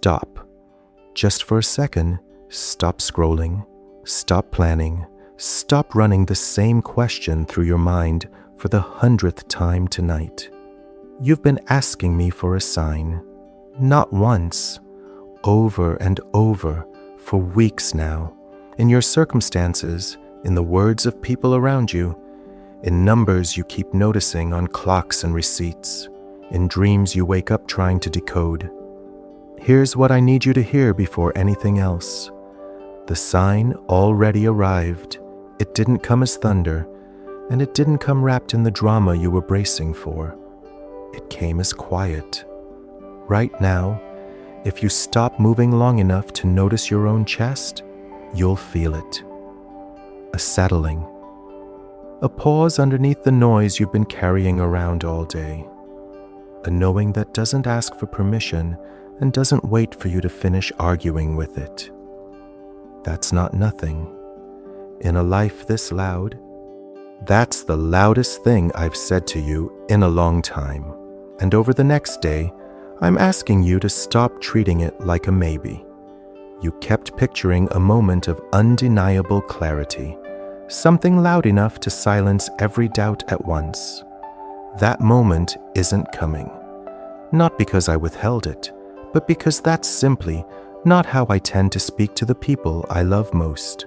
stop. Just for a second, stop scrolling, stop planning, stop running the same question through your mind for the 100th time tonight. You've been asking me for a sign, not once, over and over, for weeks now, in your circumstances, in the words of people around you, in numbers you keep noticing on clocks and receipts, in dreams you wake up trying to decode. Here's what I need you to hear before anything else. The sign already arrived. It didn't come as thunder, and it didn't come wrapped in the drama you were bracing for. It came as quiet. Right now, if you stop moving long enough to notice your own chest, you'll feel it. A settling. A pause underneath the noise you've been carrying around all day. A knowing that doesn't ask for permission and doesn't wait for you to finish arguing with it. That's not nothing. In a life this loud, that's the loudest thing I've said to you in a long time. And over the next day, I'm asking you to stop treating it like a maybe. You kept picturing a moment of undeniable clarity, something loud enough to silence every doubt at once. That moment isn't coming. Not because I withheld it, but because that's simply not how I tend to speak to the people I love most.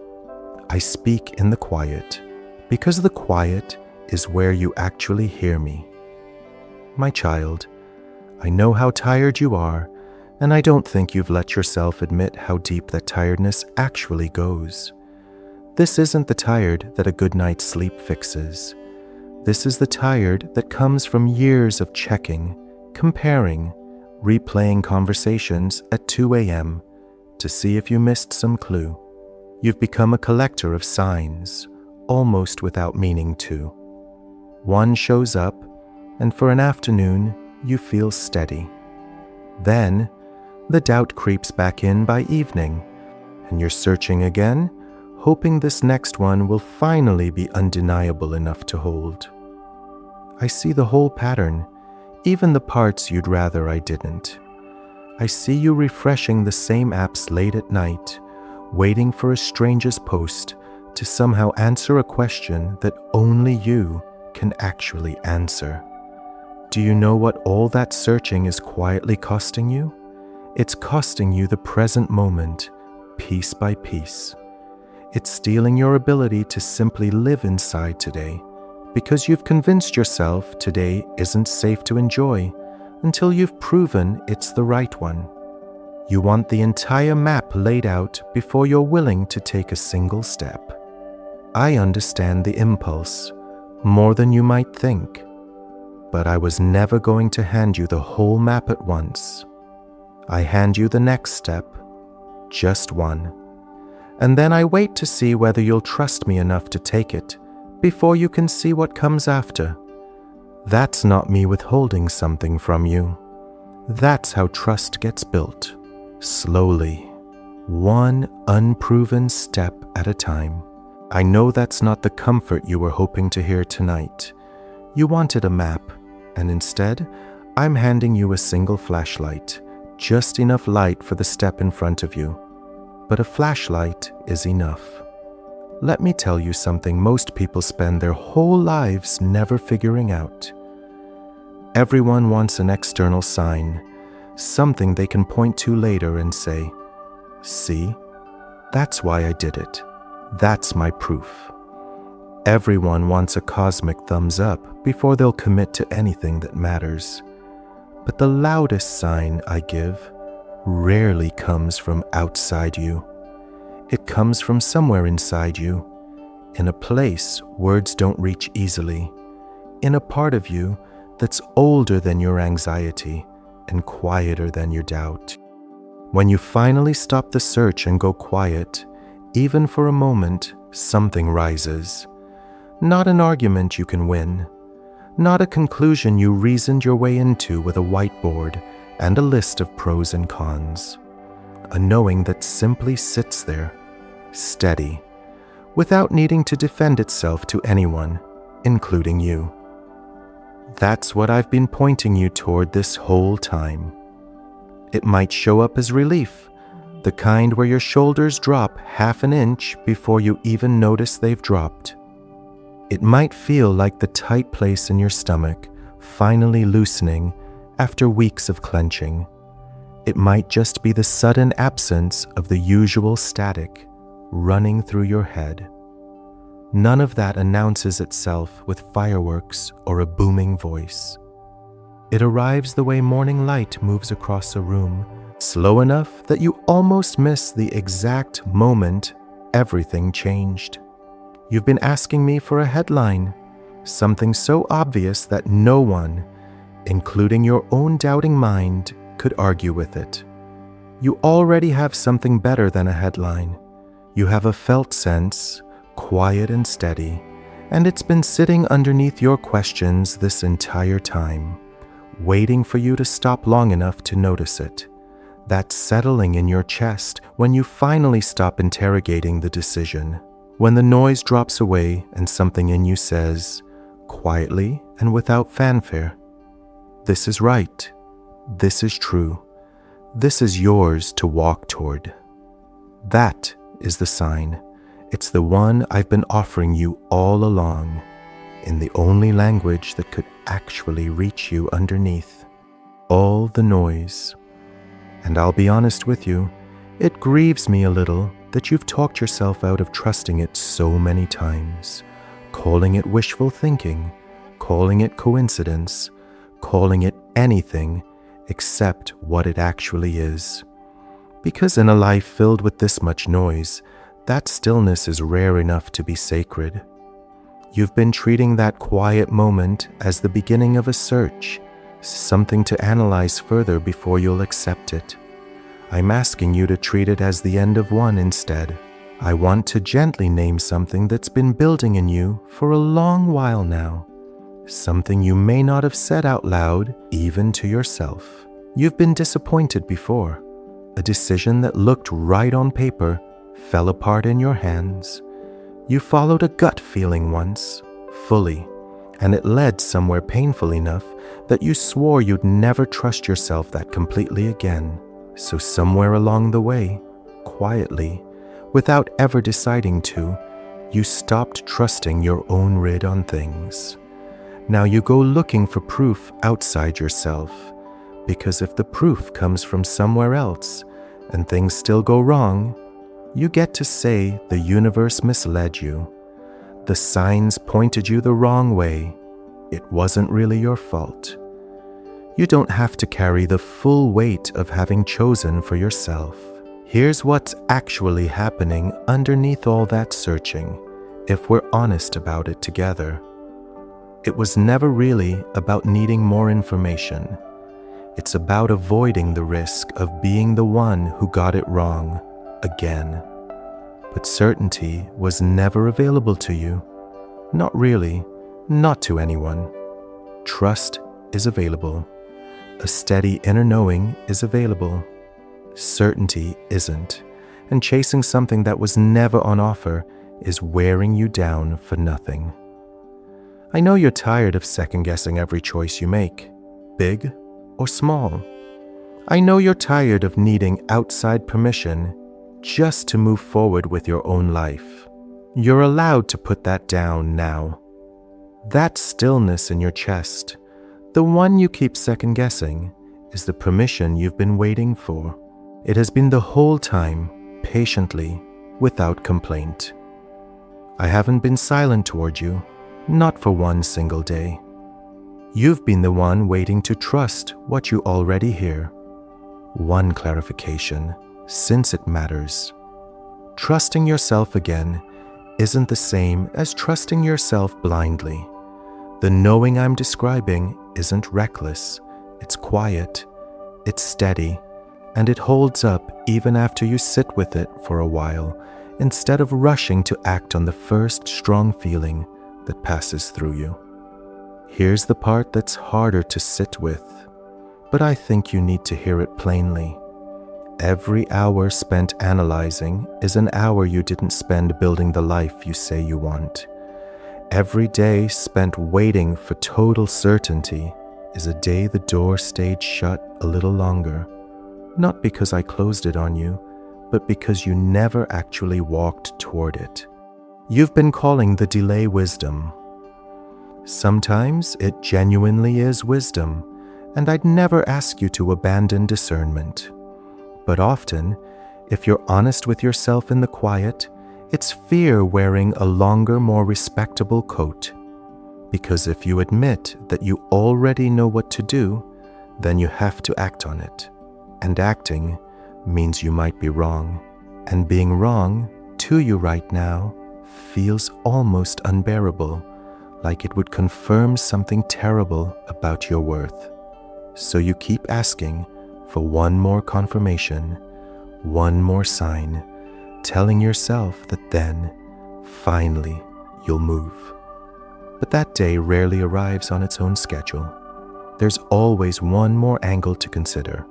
I speak in the quiet, because the quiet is where you actually hear me. My child, I know how tired you are, and I don't think you've let yourself admit how deep that tiredness actually goes. This isn't the tired that a good night's sleep fixes. This is the tired that comes from years of checking, comparing, replaying conversations at 2 a.m. to see if you missed some clue. You've become a collector of signs, almost without meaning to. One shows up, and for an afternoon, you feel steady. Then, the doubt creeps back in by evening, and you're searching again, hoping this next one will finally be undeniable enough to hold. I see the whole pattern, even the parts you'd rather I didn't. I see you refreshing the same apps late at night, waiting for a stranger's post to somehow answer a question that only you can actually answer. Do you know what all that searching is quietly costing you? It's costing you the present moment, piece by piece. It's stealing your ability to simply live inside today, because you've convinced yourself today isn't safe to enjoy until you've proven it's the right one. You want the entire map laid out before you're willing to take a single step. I understand the impulse, more than you might think, but I was never going to hand you the whole map at once. I hand you the next step, just one. And then I wait to see whether you'll trust me enough to take it before you can see what comes after. That's not me withholding something from you. That's how trust gets built, slowly, one unproven step at a time. I know that's not the comfort you were hoping to hear tonight. You wanted a map, and instead, I'm handing you a single flashlight, just enough light for the step in front of you. But a flashlight is enough. Let me tell you something most people spend their whole lives never figuring out. Everyone wants an external sign, something they can point to later and say, "See, that's why I did it. That's my proof." Everyone wants a cosmic thumbs up before they'll commit to anything that matters. But the loudest sign I give rarely comes from outside you. It comes from somewhere inside you, in a place words don't reach easily, in a part of you that's older than your anxiety and quieter than your doubt. When you finally stop the search and go quiet, even for a moment, something rises. Not an argument you can win, not a conclusion you reasoned your way into with a whiteboard and a list of pros and cons. A knowing that simply sits there, steady, without needing to defend itself to anyone, including you. That's what I've been pointing you toward this whole time. It might show up as relief, the kind where your shoulders drop half an inch before you even notice they've dropped. It might feel like the tight place in your stomach finally loosening after weeks of clenching. It might just be the sudden absence of the usual static running through your head. None of that announces itself with fireworks or a booming voice. It arrives the way morning light moves across a room, slow enough that you almost miss the exact moment everything changed. You've been asking me for a headline, something so obvious that no one, including your own doubting mind, could argue with it. You already have something better than a headline. You have a felt sense, quiet and steady, and it's been sitting underneath your questions this entire time, waiting for you to stop long enough to notice it. That settling in your chest when you finally stop interrogating the decision, when the noise drops away and something in you says, quietly and without fanfare, "This is right. This is true. This is yours to walk toward." That is the sign. It's the one I've been offering you all along, in the only language that could actually reach you underneath all the noise. And I'll be honest with you, it grieves me a little that you've talked yourself out of trusting it so many times, calling it wishful thinking, calling it coincidence, calling it anything except what it actually is. Because in a life filled with this much noise, that stillness is rare enough to be sacred. You've been treating that quiet moment as the beginning of a search, something to analyze further before you'll accept it. I'm asking you to treat it as the end of one instead. I want to gently name something that's been building in you for a long while now. Something you may not have said out loud, even to yourself. You've been disappointed before. A decision that looked right on paper fell apart in your hands. You followed a gut feeling once, fully, and it led somewhere painful enough that you swore you'd never trust yourself that completely again. So somewhere along the way, quietly, without ever deciding to, you stopped trusting your own read on things. Now you go looking for proof outside yourself, because if the proof comes from somewhere else and things still go wrong, you get to say the universe misled you. The signs pointed you the wrong way. It wasn't really your fault. You don't have to carry the full weight of having chosen for yourself. Here's what's actually happening underneath all that searching, if we're honest about it together. It was never really about needing more information. It's about avoiding the risk of being the one who got it wrong again. But certainty was never available to you. Not really, not to anyone. Trust is available. A steady inner knowing is available. Certainty isn't, and chasing something that was never on offer is wearing you down for nothing. I know you're tired of second-guessing every choice you make, big or small. I know you're tired of needing outside permission just to move forward with your own life. You're allowed to put that down now. That stillness in your chest, the one you keep second-guessing, is the permission you've been waiting for. It has been the whole time, patiently, without complaint. I haven't been silent toward you, not for one single day. You've been the one waiting to trust what you already hear. One clarification, since it matters. Trusting yourself again isn't the same as trusting yourself blindly. The knowing I'm describing isn't reckless, it's quiet, it's steady, and it holds up even after you sit with it for a while, instead of rushing to act on the first strong feeling that passes through you. Here's the part that's harder to sit with, but I think you need to hear it plainly. Every hour spent analyzing is an hour you didn't spend building the life you say you want. Every day spent waiting for total certainty is a day the door stayed shut a little longer. not because I closed it on you, but because you never actually walked toward it. You've been calling the delay wisdom. Sometimes it genuinely is wisdom, and I'd never ask you to abandon discernment. But often, if you're honest with yourself in the quiet, it's fear wearing a longer, more respectable coat. Because if you admit that you already know what to do, then you have to act on it. And acting means you might be wrong. And being wrong to you right now feels almost unbearable, like it would confirm something terrible about your worth. So you keep asking for one more confirmation, one more sign, telling yourself that then, finally, you'll move. But that day rarely arrives on its own schedule. There's always one more angle to consider,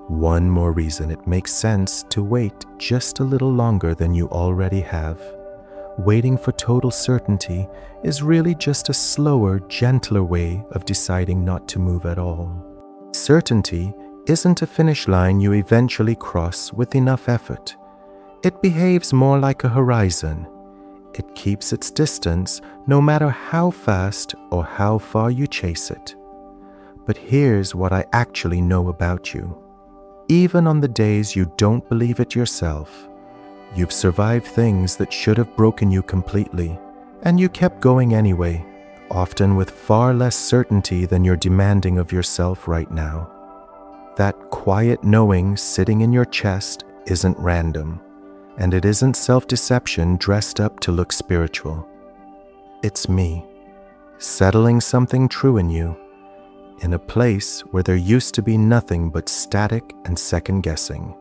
one more reason it makes sense to wait just a little longer than you already have. Waiting for total certainty is really just a slower, gentler way of deciding not to move at all. Certainty isn't a finish line you eventually cross with enough effort. It behaves more like a horizon. It keeps its distance no matter how fast or how far you chase it. But here's what I actually know about you. Even on the days you don't believe it yourself, you've survived things that should have broken you completely, and you kept going anyway, often with far less certainty than you're demanding of yourself right now. That quiet knowing sitting in your chest isn't random, and it isn't self-deception dressed up to look spiritual. It's me, settling something true in you, in a place where there used to be nothing but static and second-guessing.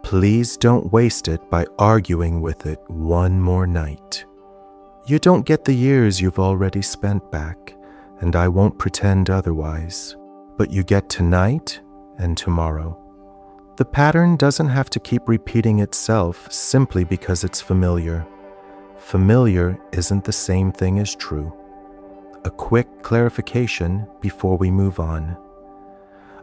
Please don't waste it by arguing with it one more night. You don't get the years you've already spent back, and I won't pretend otherwise. But you get tonight and tomorrow. The pattern doesn't have to keep repeating itself simply because it's familiar. Familiar isn't the same thing as true. A quick clarification before we move on.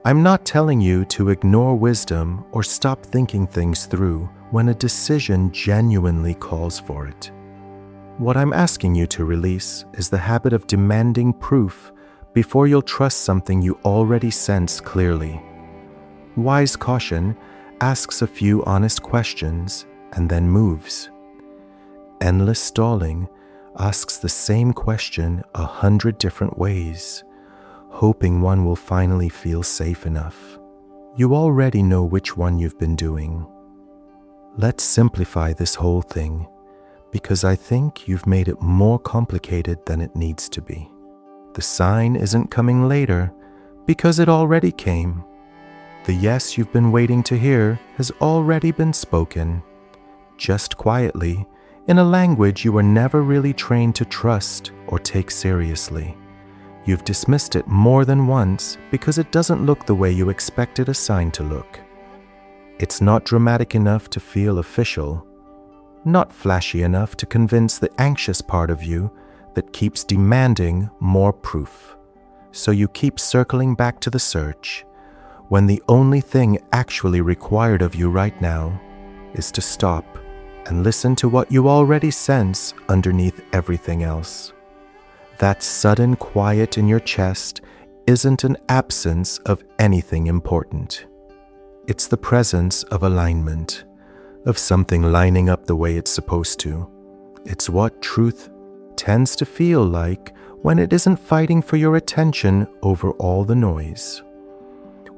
I'm not telling you to ignore wisdom or stop thinking things through when a decision genuinely calls for it. What I'm asking you to release is the habit of demanding proof before you'll trust something you already sense clearly. Wise caution asks a few honest questions and then moves. Endless stalling asks the same question 100 different ways, hoping one will finally feel safe enough. You already know which one you've been doing. Let's simplify this whole thing, because I think you've made it more complicated than it needs to be. The sign isn't coming later, because it already came. The yes you've been waiting to hear has already been spoken, just quietly, in a language you were never really trained to trust or take seriously. You've dismissed it more than once because it doesn't look the way you expected a sign to look. It's not dramatic enough to feel official, not flashy enough to convince the anxious part of you that keeps demanding more proof. So you keep circling back to the search, when the only thing actually required of you right now is to stop and listen to what you already sense underneath everything else. That sudden quiet in your chest isn't an absence of anything important. It's the presence of alignment, of something lining up the way it's supposed to. It's what truth tends to feel like when it isn't fighting for your attention over all the noise.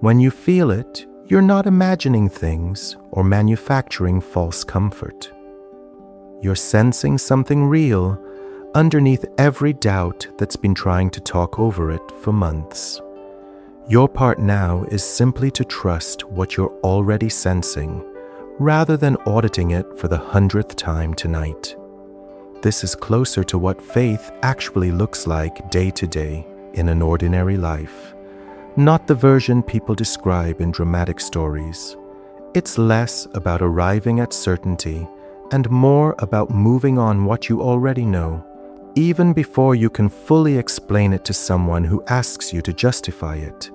When you feel it, you're not imagining things or manufacturing false comfort. You're sensing something real underneath every doubt that's been trying to talk over it for months. Your part now is simply to trust what you're already sensing, rather than auditing it for the 100th time tonight. This is closer to what faith actually looks like day to day in an ordinary life, not the version people describe in dramatic stories. It's less about arriving at certainty and more about moving on what you already know, even before you can fully explain it to someone who asks you to justify it.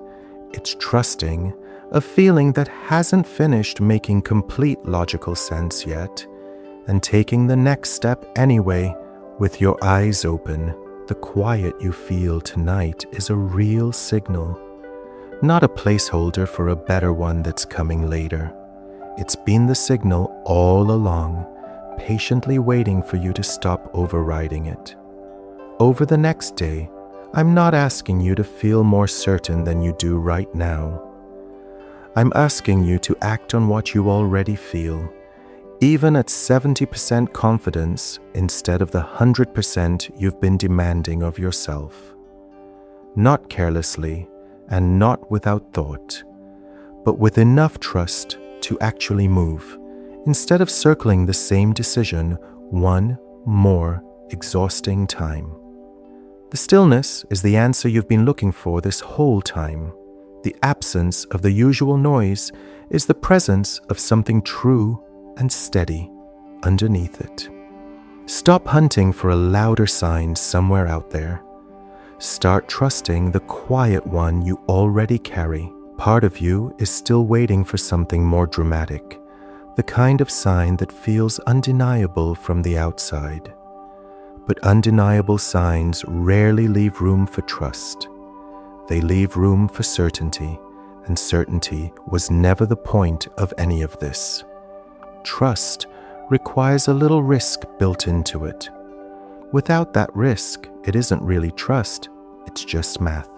It's trusting, a feeling that hasn't finished making complete logical sense yet, and taking the next step anyway, with your eyes open. The quiet you feel tonight is a real signal, not a placeholder for a better one that's coming later. It's been the signal all along, patiently waiting for you to stop overriding it. Over the next day, I'm not asking you to feel more certain than you do right now. I'm asking you to act on what you already feel, even at 70% confidence instead of the 100% you've been demanding of yourself. Not carelessly and not without thought, but with enough trust to actually move, instead of circling the same decision one more exhausting time. The stillness is the answer you've been looking for this whole time. The absence of the usual noise is the presence of something true and steady underneath it. Stop hunting for a louder sign somewhere out there. Start trusting the quiet one you already carry. Part of you is still waiting for something more dramatic, the kind of sign that feels undeniable from the outside. But undeniable signs rarely leave room for trust. They leave room for certainty, and certainty was never the point of any of this. Trust requires a little risk built into it. Without that risk, it isn't really trust, it's just math.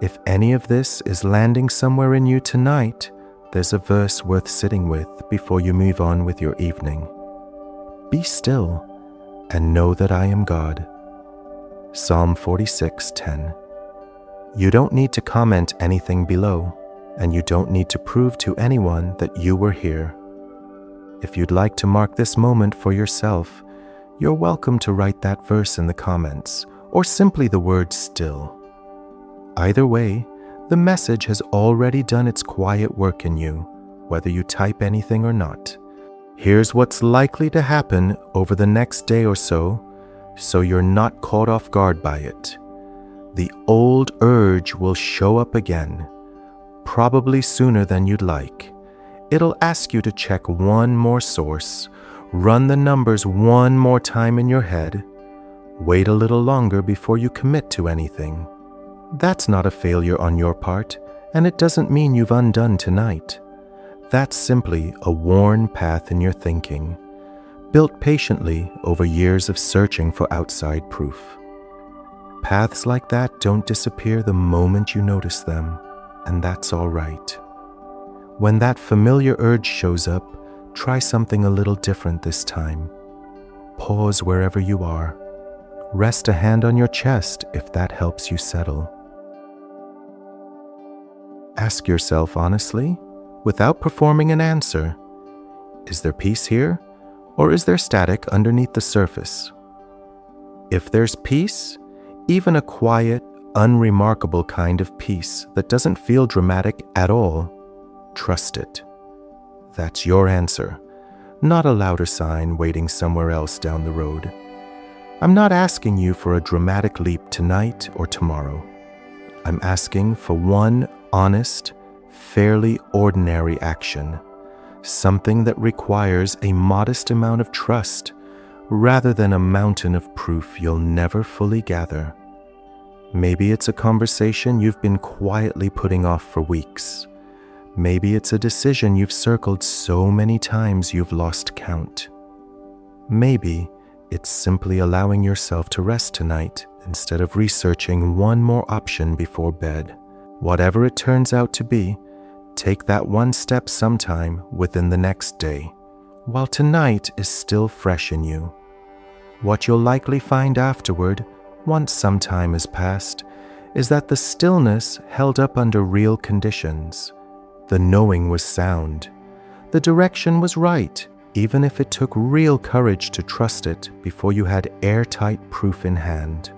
If any of this is landing somewhere in you tonight, there's a verse worth sitting with before you move on with your evening. Be still and know that I am God. Psalm 46:10. You don't need to comment anything below, and you don't need to prove to anyone that you were here. If you'd like to mark this moment for yourself, you're welcome to write that verse in the comments, or simply the word still. Either way, the message has already done its quiet work in you, whether you type anything or not. Here's what's likely to happen over the next day or so you're not caught off guard by it. The old urge will show up again, probably sooner than you'd like. It'll ask you to check one more source, run the numbers one more time in your head, wait a little longer before you commit to anything. That's not a failure on your part, and it doesn't mean you've undone tonight. That's simply a worn path in your thinking, built patiently over years of searching for outside proof. Paths like that don't disappear the moment you notice them, and that's all right. When that familiar urge shows up, try something a little different this time. Pause wherever you are. Rest a hand on your chest if that helps you settle. Ask yourself honestly, without performing an answer, is there peace here, or is there static underneath the surface? If there's peace, even a quiet, unremarkable kind of peace that doesn't feel dramatic at all, trust it. That's your answer, not a louder sign waiting somewhere else down the road. I'm not asking you for a dramatic leap tonight or tomorrow. I'm asking for one honest, fairly ordinary action, something that requires a modest amount of trust rather than a mountain of proof you'll never fully gather. Maybe it's a conversation you've been quietly putting off for weeks. Maybe it's a decision you've circled so many times you've lost count. Maybe it's simply allowing yourself to rest tonight instead of researching one more option before bed. Whatever it turns out to be, take that one step sometime within the next day, while tonight is still fresh in you. What you'll likely find afterward, once some time has passed, is that the stillness held up under real conditions. The knowing was sound. The direction was right, even if it took real courage to trust it before you had airtight proof in hand.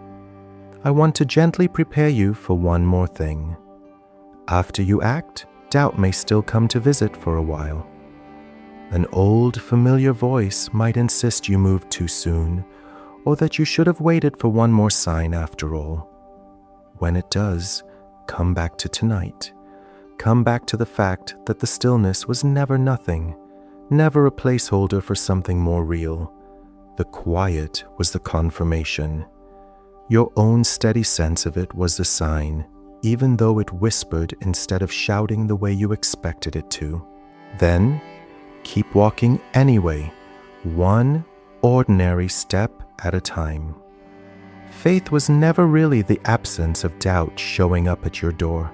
I want to gently prepare you for one more thing. After you act, doubt may still come to visit for a while. An old, familiar voice might insist you moved too soon, or that you should have waited for one more sign after all. When it does, come back to tonight. come back to the fact that the stillness was never nothing, never a placeholder for something more real. The quiet was the confirmation. Your own steady sense of it was the sign, even though it whispered instead of shouting the way you expected it to. Then, keep walking anyway, one ordinary step at a time. Faith was never really the absence of doubt showing up at your door.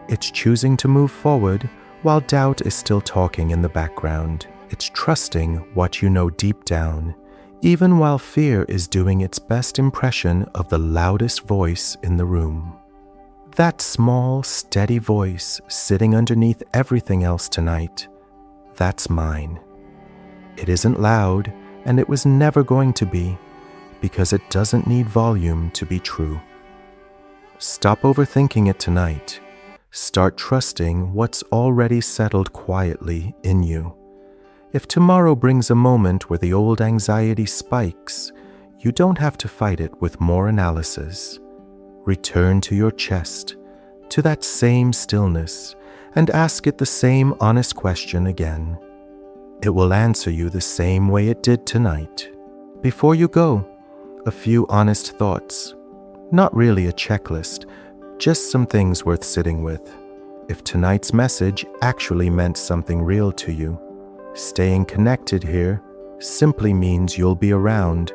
It's choosing to move forward while doubt is still talking in the background. It's trusting what you know deep down, even while fear is doing its best impression of the loudest voice in the room. That small, steady voice sitting underneath everything else tonight, that's mine. It isn't loud, and it was never going to be, because it doesn't need volume to be true. Stop overthinking it tonight. Start trusting what's already settled quietly in you. If tomorrow brings a moment where the old anxiety spikes, you don't have to fight it with more analysis. Return to your chest, to that same stillness, and ask it the same honest question again. It will answer you the same way it did tonight. Before you go, a few honest thoughts. Not really a checklist, just some things worth sitting with. If tonight's message actually meant something real to you, staying connected here simply means you'll be around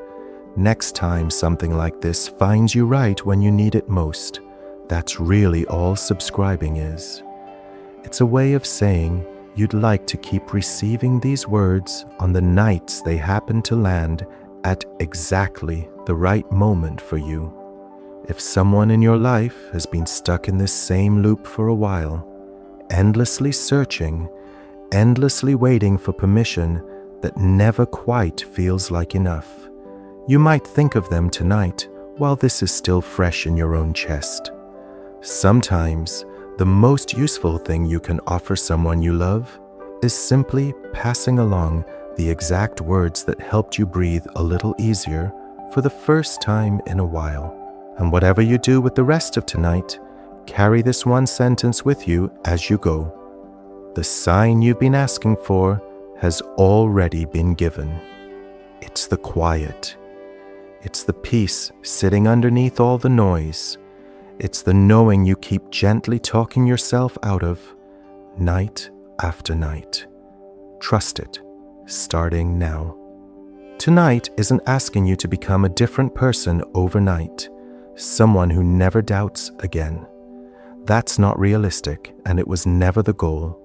next time something like this finds you right when you need it most. That's really all subscribing is. It's a way of saying you'd like to keep receiving these words on the nights they happen to land at exactly the right moment for you. If someone in your life has been stuck in this same loop for a while, endlessly searching, endlessly waiting for permission that never quite feels like enough, you might think of them tonight while this is still fresh in your own chest. Sometimes, the most useful thing you can offer someone you love is simply passing along the exact words that helped you breathe a little easier for the first time in a while. And whatever you do with the rest of tonight, carry this one sentence with you as you go. The sign you've been asking for has already been given. It's the quiet. It's the peace sitting underneath all the noise. It's the knowing you keep gently talking yourself out of, night after night. Trust it, starting now. Tonight isn't asking you to become a different person overnight, someone who never doubts again. That's not realistic, and it was never the goal.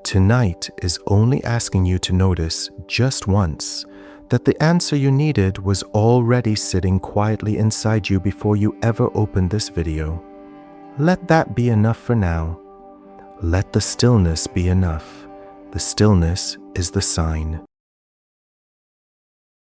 Tonight is only asking you to notice just once that the answer you needed was already sitting quietly inside you before you ever opened this video. Let that be enough for now. Let the stillness be enough. The stillness is the sign.